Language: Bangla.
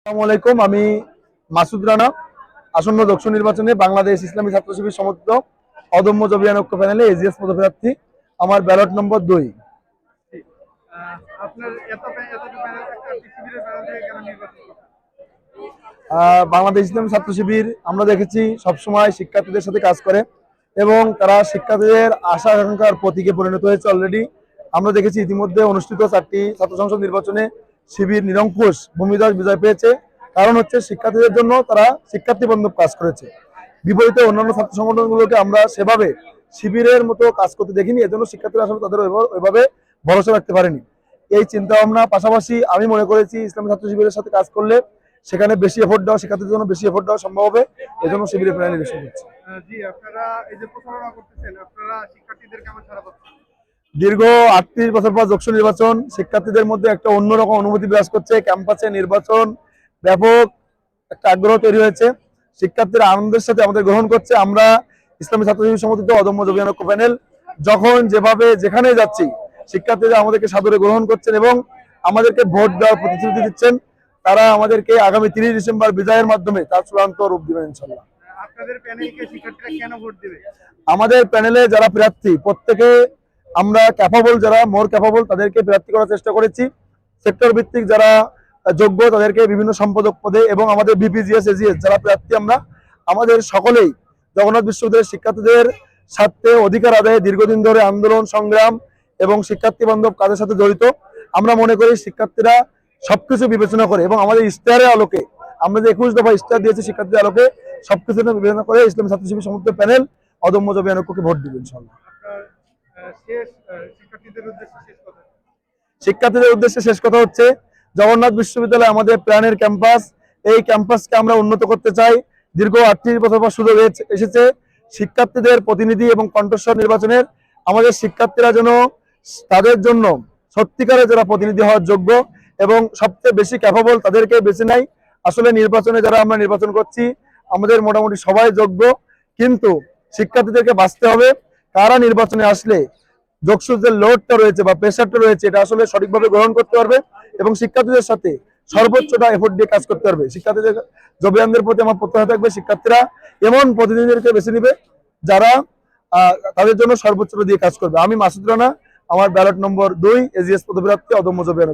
আসসালামু আলাইকুম। আমি মাসুদ রানা। আসন্ন দক্ষ নির্বাচনে বাংলাদেশ ইসলামী ছাত্র শিবির সমর্থিত অদম্য জবিয়ান ঐক্য প্যানেলে এজিএস পদপ্রার্থী। আমার ব্যালট নম্বর 2। বাংলাদেশ ইসলামী ছাত্র শিবির আমরা দেখেছি সবসময় শিক্ষার্থীদের সাথে কাজ করে এবং তারা শিক্ষার্থীদের আশা আকাঙ্ক্ষার প্রতীকে পরিণত হয়েছে অলরেডি। আমরা দেখেছি ইতিমধ্যে অনুষ্ঠিত 4টি ছাত্র সংসদ নির্বাচনে শিবির নিরঙ্কুশ ভূমিধস বিজয় পেয়েছে। কারণ হচ্ছে শিক্ষার্থীদের জন্য তারা শিক্ষার্থী বান্ধব কাজ করেছে। বিপরীতে অন্যান্য ছাত্র সংগঠনগুলোকে আমরা সেভাবে শিবিরের মতো কাজ করতে দেখিনি, এজন্য শিক্ষার্থীরা আসলে তাদের ওইভাবে ভরসা রাখতে পারেনি। এই চিন্তা ভাবনা পাশাপাশি আমি মনে করেছি ইসলামী ছাত্র শিবিরের সাথে কাজ করলে সেখানে বেশি এফোর্ট দেওয়া, শিক্ষার্থীদের জন্য বেশি এফোর্ট দেওয়া সম্ভব হবে। এজন্য শিবিরের প্ল্যান নির্দেশন করছে। জি, আপনারা এই যে প্রচারণা করতেছেন, আপনারা শিক্ষার্থীদের কেমন সাড়া পাচ্ছেন? দীর্ঘ 38 বছর পর দক্ষ নির্বাচন, শিক্ষার্থীদের মধ্যে একটা অন্যরকম অনুভূতি বিরাজ করছে। ক্যাম্পাসে নির্বাচন ব্যাপক একটা আগ্রহ তৈরি হয়েছে। শিক্ষার্থীরা আনন্দের সাথে আমাদের গ্রহণ করছে। আমরা ইসলামী ছাত্র শিবির সমর্থিত অদম্য জবিয়ান ঐক্য প্যানেল যখন যেভাবে যেখানে যাচ্ছি শিক্ষার্থীরা আমাদেরকে সাদরে গ্রহণ করছেন এবং আমাদেরকে ভোট দেওয়ার প্রতিশ্রুতি দিচ্ছেন। তারা আমাদেরকে আগামী 30 ডিসেম্বর বিজয়ের মাধ্যমে তার চূড়ান্ত রূপ দিবেন ইনশাল্লাহ। আপনাদের প্যানেলকে শিক্ষার্থীরা কেন ভোট দেবে? আমাদের প্যানেলে যারা প্রার্থী প্রত্যেকে আমরা ক্যাপাবল, যারা মোর ক্যাপাবল তাদেরকে প্রার্থী করার চেষ্টা করেছি। সেক্টর ভিত্তিক যারা যোগ্য তাদেরকে বিভিন্ন সম্পাদক পদে এবং আমাদের বিপিজিএস এজিএস যারা প্রার্থী আমরা আমাদের সকলেই জগন্নাথ বিশ্ববিদ্যালয়ের শিক্ষার্থীদের স্বার্থে অধিকার আদায়ে দীর্ঘদিন ধরে আন্দোলন সংগ্রাম এবং শিক্ষার্থী বান্ধব কাজের সাথে জড়িত। আমরা মনে করি শিক্ষার্থীরা সবকিছু বিবেচনা করে এবং আমাদের ইশতেহারের আলোকে আমরা যে 21 দফা ইশতেহার দিয়েছি শিক্ষার্থীদের আলোকে সবকিছু বিবেচনা করে ইসলামী ছাত্র শিবির সমর্থিত প্যানেল অদম্য জবিয়ান ঐক্যকে ভোট দিবেন ইনশাআল্লাহ। শিক্ষার্থীদের উদ্দেশ্যে শেষ কথা হচ্ছে, জগন্নাথ বিশ্ববিদ্যালয় আমাদের প্রাণের ক্যাম্পাস। এই ক্যাম্পাসকে আমরা উন্নত করতে চাই। দীর্ঘ 38 বছর পর সুযোগ এসেছে শিক্ষার্থীদের প্রতিনিধি এবং কণ্ঠস্বর নির্বাচনের। আমাদের শিক্ষার্থীরা যেন তাদের জন্য সত্যিকারের যারা প্রতিনিধি হওয়ার যোগ্য এবং সবচেয়ে বেশি ক্যাপাবল তাদেরকে বেছে নেয়। আসলে নির্বাচনে যারা আমরা নির্বাচন করছি আমাদের মোটামুটি সবাই যোগ্য, কিন্তু শিক্ষার্থীদেরকে বাঁচতে হবে কারা নির্বাচনে আসলে যোগসূত্রের লোডটা রয়েছে বা প্রেশারটা রয়েছে এটা আসলে সঠিকভাবে গ্রহণ করতে পারবে এবং শিক্ষার্থীদের সাথে সর্বোচ্চটা এফোর্ট দিয়ে কাজ করতে পারবে। শিক্ষার্থীদের জবিয়ানদের প্রতি আমার প্রত্যাশা থাকবে শিক্ষার্থীরা এমন প্রতিনিধিদেরকে বেছে নিবে যারা তাদের জন্য সর্বোচ্চটা দিয়ে কাজ করবে। আমি মাসুদ রানা, আমার ব্যালট নম্বর 2, এজিএস পদপ্রার্থী অদম্য জবিয়ান।